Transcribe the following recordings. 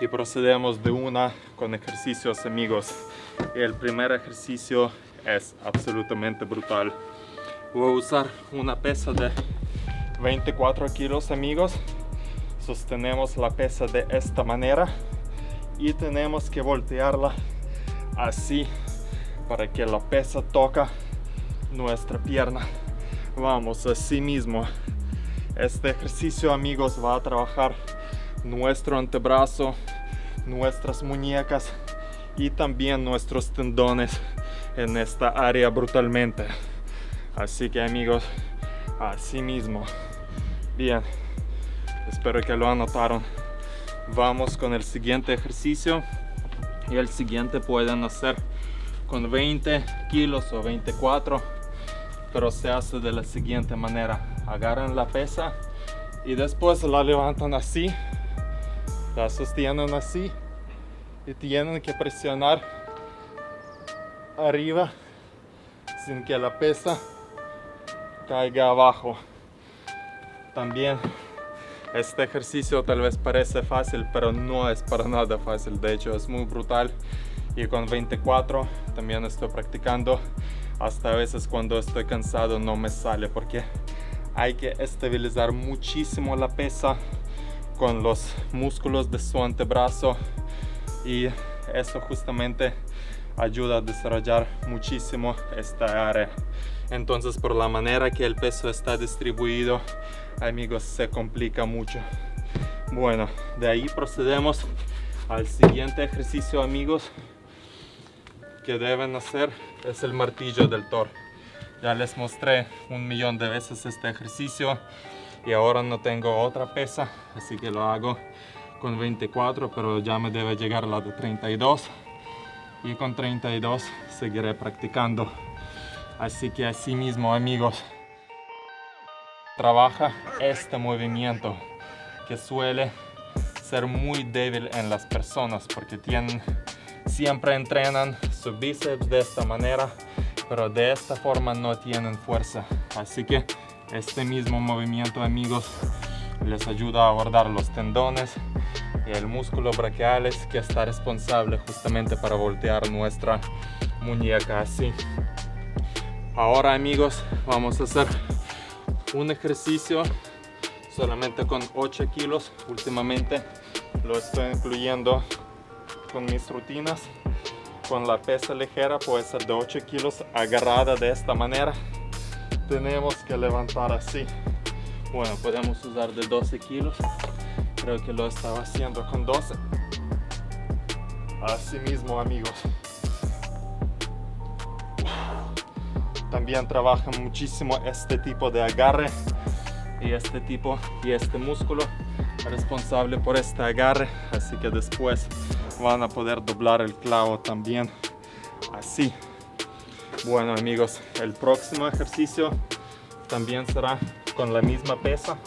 Y procedemos de una con ejercicios, amigos. El primer ejercicio es absolutamente brutal. Voy a usar una pesa de 24 kilos, amigos. Sostenemos la pesa de esta manera y tenemos que voltearla así para que la pesa toque nuestra pierna. Vamos, así mismo. Este ejercicio, amigos, va a trabajar nuestro antebrazo, nuestras muñecas y también nuestros tendones en esta área brutalmente. Así que, amigos, así mismo. Bien, espero que lo anotaron. Vamos con el siguiente ejercicio, y el siguiente pueden hacer con 20 kilos o 24, pero se hace de la siguiente manera: agarran la pesa y después la levantan así, la sostienen así y tienen que presionar arriba sin que la pesa caiga abajo. También este ejercicio tal vez parece fácil, pero no es para nada fácil. De hecho, es muy brutal. Y con 24 también estoy practicando. Hasta a veces cuando estoy cansado no me sale, porque hay que estabilizar muchísimo la pesa con los músculos de su antebrazo, y eso justamente ayuda a desarrollar muchísimo esta área. Entonces, por la manera que el peso está distribuido, amigos, se complica mucho. Bueno, de ahí procedemos al siguiente ejercicio, amigos, que deben hacer. Es el martillo del Thor. Ya les mostré 1.000.000 de veces este ejercicio y ahora no tengo otra pesa, así que lo hago con 24, pero ya me debe llegar la de 32, y con 32 seguiré practicando. Así que así mismo, amigos, trabaja este movimiento que suele ser muy débil en las personas, porque siempre entrenan su bíceps de esta manera, pero de esta forma no tienen fuerza. Así que este mismo movimiento, amigos, les ayuda a abordar los tendones y el músculo braquiales, que está responsable justamente para voltear nuestra muñeca así. Ahora, amigos, vamos a hacer un ejercicio solamente con 8 kilos. Últimamente lo estoy incluyendo con mis rutinas. Con la pesa ligera puede ser de 8 kilos agarrada de esta manera. Tenemos que levantar así. Bueno, podemos usar de 12 kilos. Creo que lo estaba haciendo con 12. Así mismo, amigos. También trabaja muchísimo este tipo de agarre y este músculo responsable por este agarre. Así que después van a poder doblar el clavo también así. Bueno, amigos, el próximo ejercicio también será con la misma pesa.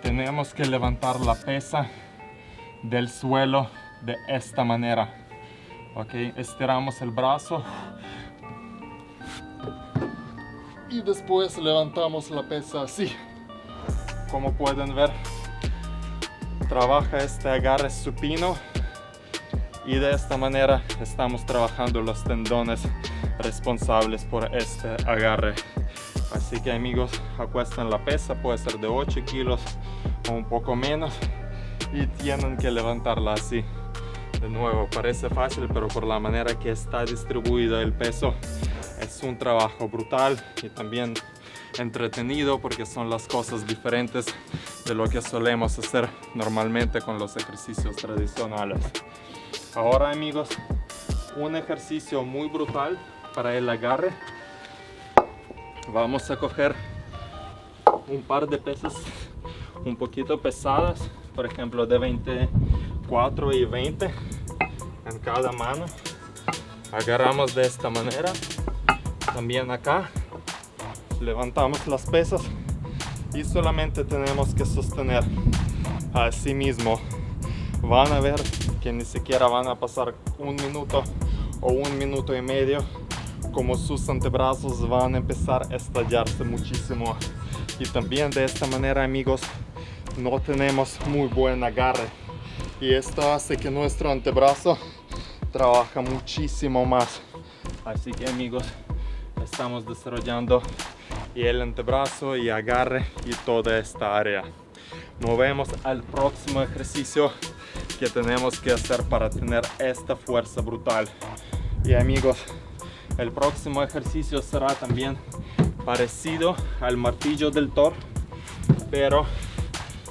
Tenemos que levantar la pesa del suelo de esta manera. Ok, estiramos el brazo y después levantamos la pesa así. Como pueden ver, trabaja este agarre supino, y de esta manera estamos trabajando los tendones responsables por este agarre. Así que, amigos, acuestan la pesa, puede ser de 8 kilos o un poco menos, y tienen que levantarla así. De nuevo, parece fácil, pero por la manera que está distribuido el peso, es un trabajo brutal y también entretenido, porque son las cosas diferentes de lo que solemos hacer normalmente con los ejercicios tradicionales. Ahora, amigos, un ejercicio muy brutal para el agarre. Vamos a coger un par de pesas un poquito pesadas, por ejemplo de 24 y 20 en cada mano. Agarramos de esta manera. También acá levantamos las pesas y solamente tenemos que sostener así mismo. Van a ver que ni siquiera van a pasar 1 minuto o 1 minuto y medio, como sus antebrazos van a empezar a estallarse muchísimo. Y también de esta manera, amigos, no tenemos muy buen agarre y esto hace que nuestro antebrazo trabaja muchísimo más. Así que amigos, estamos desarrollando y el antebrazo y agarre y toda esta área. Movemos al próximo ejercicio que tenemos que hacer para tener esta fuerza brutal. Y amigos, el próximo ejercicio será también parecido al martillo del Thor, pero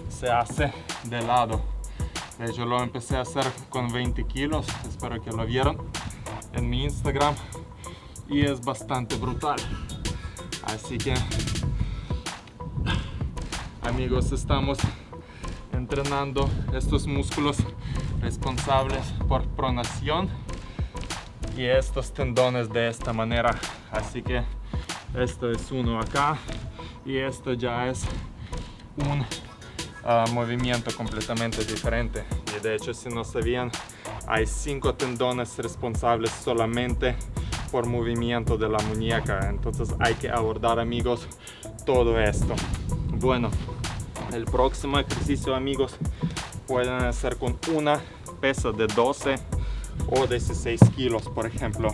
se hace de lado. De hecho, lo empecé a hacer con 20 kilos, espero que lo vieron en mi Instagram, y es bastante brutal. Así que amigos, estamos entrenando estos músculos responsables por pronación y estos tendones de esta manera. Así que esto es uno acá y esto ya es un movimiento completamente diferente. Y de hecho, si no sabían, hay 5 tendones responsables solamente por movimiento de la muñeca. Entonces hay que abordar, amigos, todo esto. Bueno, el próximo ejercicio, amigos, pueden hacer con una pesa de 12 o 16 kilos, por ejemplo,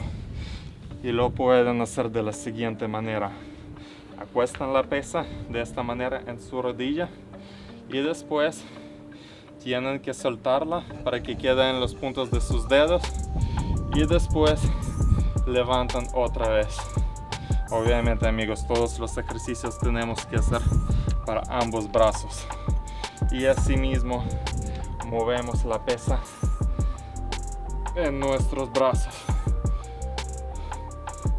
y lo pueden hacer de la siguiente manera: acuestan la pesa de esta manera en su rodilla y después tienen que soltarla para que quede en los puntos de sus dedos y después levantan otra vez. Obviamente, amigos, todos los ejercicios tenemos que hacer para ambos brazos, y asimismo movemos la pesa en nuestros brazos,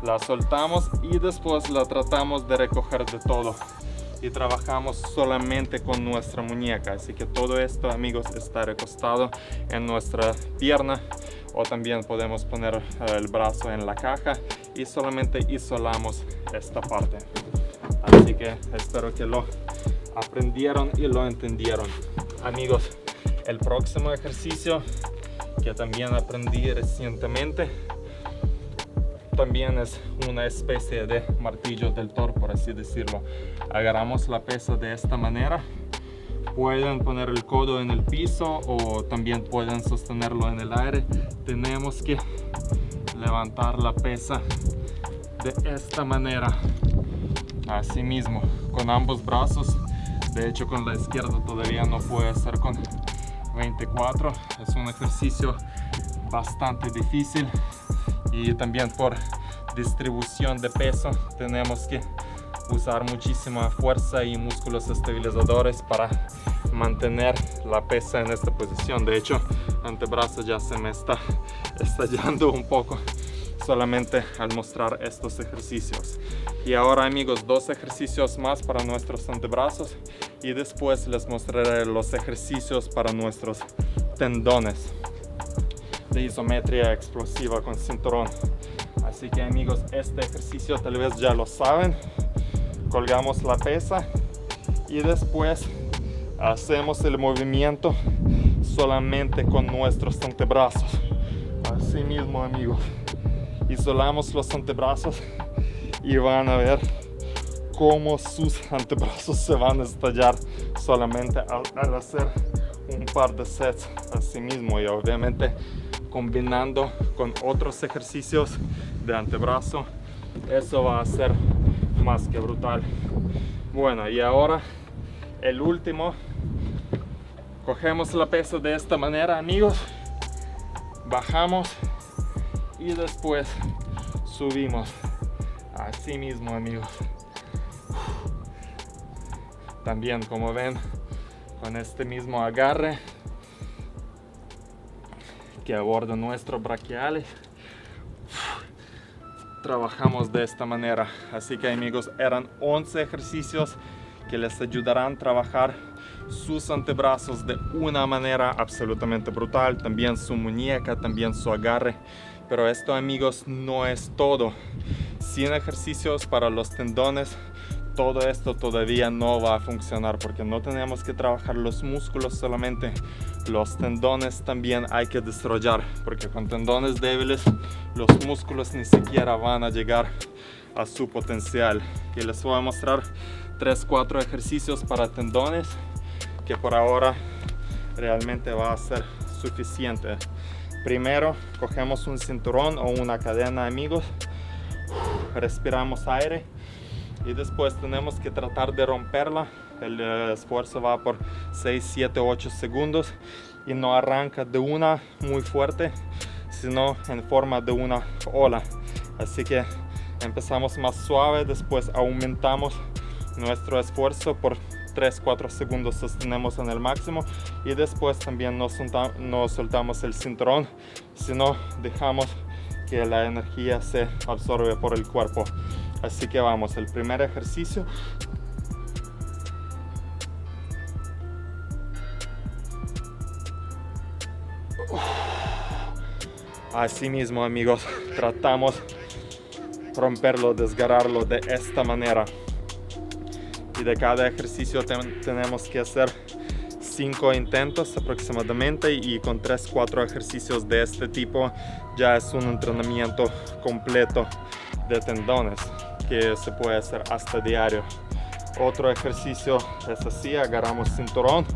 la soltamos y después la tratamos de recoger de todo y trabajamos solamente con nuestra muñeca. Así que todo esto, amigos, está recostado en nuestra pierna, o también podemos poner el brazo en la caja y solamente isolamos esta parte. Así que espero que lo aprendieron y lo entendieron. Amigos, el próximo ejercicio que también aprendí recientemente también es una especie de martillo del Thor, por así decirlo. Agarramos la pesa de esta manera, pueden poner el codo en el piso o también pueden sostenerlo en el aire. Tenemos que levantar la pesa de esta manera, así mismo, con ambos brazos. De hecho, con la izquierda todavía no puedo hacer con 24. Es un ejercicio bastante difícil y también por distribución de peso tenemos que usar muchísima fuerza y músculos estabilizadores para mantener la pesa en esta posición. De hecho, antebrazo ya se me está estallando un poco solamente al mostrar estos ejercicios. Y ahora, amigos, 2 ejercicios más para nuestros antebrazos y después les mostraré los ejercicios para nuestros tendones de isometría explosiva con cinturón. Así que, amigos, este ejercicio tal vez ya lo saben. Colgamos la pesa y después hacemos el movimiento solamente con nuestros antebrazos. Así mismo, amigos, isolamos los antebrazos y van a ver cómo sus antebrazos se van a estallar solamente al hacer un par de sets así mismo, y obviamente combinando con otros ejercicios de antebrazo, eso va a ser más que brutal. Bueno, y ahora el último, cogemos la pesa de esta manera, amigos, bajamos y después subimos así mismo, amigos. También, como ven, con este mismo agarre que aborda nuestros braquiales, trabajamos de esta manera. Así que, amigos, eran 11 ejercicios que les ayudarán a trabajar sus antebrazos de una manera absolutamente brutal, también su muñeca, también su agarre. Pero esto, amigos, no es todo. Sin ejercicios para los tendones, todo esto todavía no va a funcionar, porque no tenemos que trabajar los músculos solamente, los tendones también hay que desarrollar, porque con tendones débiles los músculos ni siquiera van a llegar a su potencial. Y les voy a mostrar 3-4 ejercicios para tendones que por ahora realmente va a ser suficiente. Primero cogemos un cinturón o una cadena, amigos, respiramos aire y después tenemos que tratar de romperla. El esfuerzo va por 6, 7, 8 segundos y no arranca de una muy fuerte, sino en forma de una ola. Así que empezamos más suave, después aumentamos nuestro esfuerzo por 3, 4 segundos, sostenemos en el máximo y después también no soltamos el cinturón, sino dejamos que la energía se absorbe por el cuerpo. Así que vamos, el primer ejercicio. Así mismo, amigos, tratamos romperlo, desgarrarlo de esta manera. Y de cada ejercicio tenemos que hacer 5 intentos aproximadamente, y con 3, 4 ejercicios de este tipo ya es un entrenamiento completo de tendones que se puede hacer hasta diario. Otro ejercicio es así: agarramos cinturón,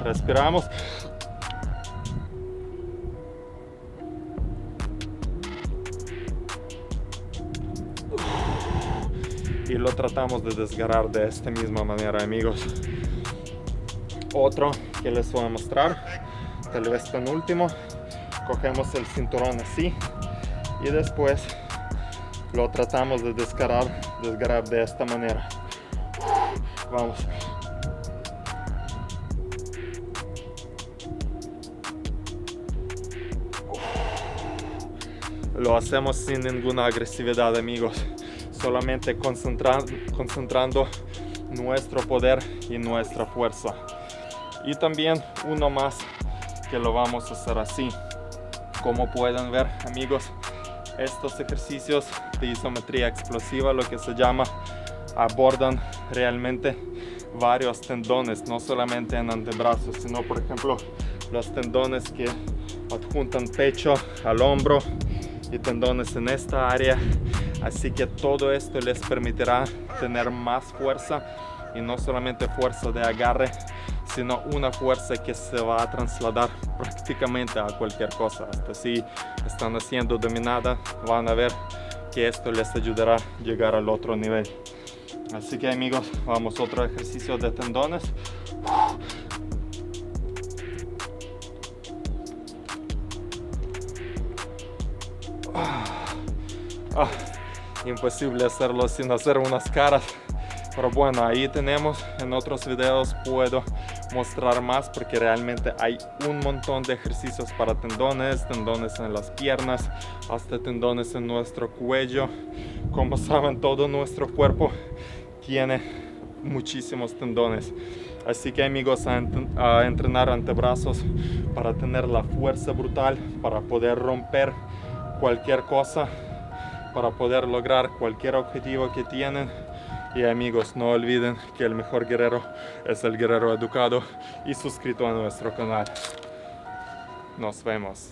respiramos y lo tratamos de desgarrar de esta misma manera, amigos. Otro que les voy a mostrar, tal vez penúltimo, cogemos el cinturón así y después lo tratamos de desgarrar de esta manera. Vamos. Lo hacemos sin ninguna agresividad, amigos, solamente concentrando nuestro poder y nuestra fuerza. Y también uno más que lo vamos a hacer así. Como pueden ver, amigos, estos ejercicios de isometría explosiva, lo que se llama, abordan realmente varios tendones, no solamente en antebrazos, sino por ejemplo los tendones que adjuntan pecho al hombro y tendones en esta área. Así que todo esto les permitirá tener más fuerza, y no solamente fuerza de agarre, sino una fuerza que se va a trasladar prácticamente a cualquier cosa. Hasta si están haciendo dominada, van a ver que esto les ayudará a llegar al otro nivel. Así que, amigos, vamos a otro ejercicio de tendones. Imposible hacerlo sin hacer unas caras, pero bueno, ahí tenemos. En otros videos puedo mostrar más, porque realmente hay un montón de ejercicios para tendones en las piernas, hasta tendones en nuestro cuello. Como saben, todo nuestro cuerpo tiene muchísimos tendones. Así que, amigos, a entrenar antebrazos para tener la fuerza brutal, para poder romper cualquier cosa, para poder lograr cualquier objetivo que tienen. Y, amigos, no olviden que el mejor guerrero es el guerrero educado y suscrito a nuestro canal. Nos vemos.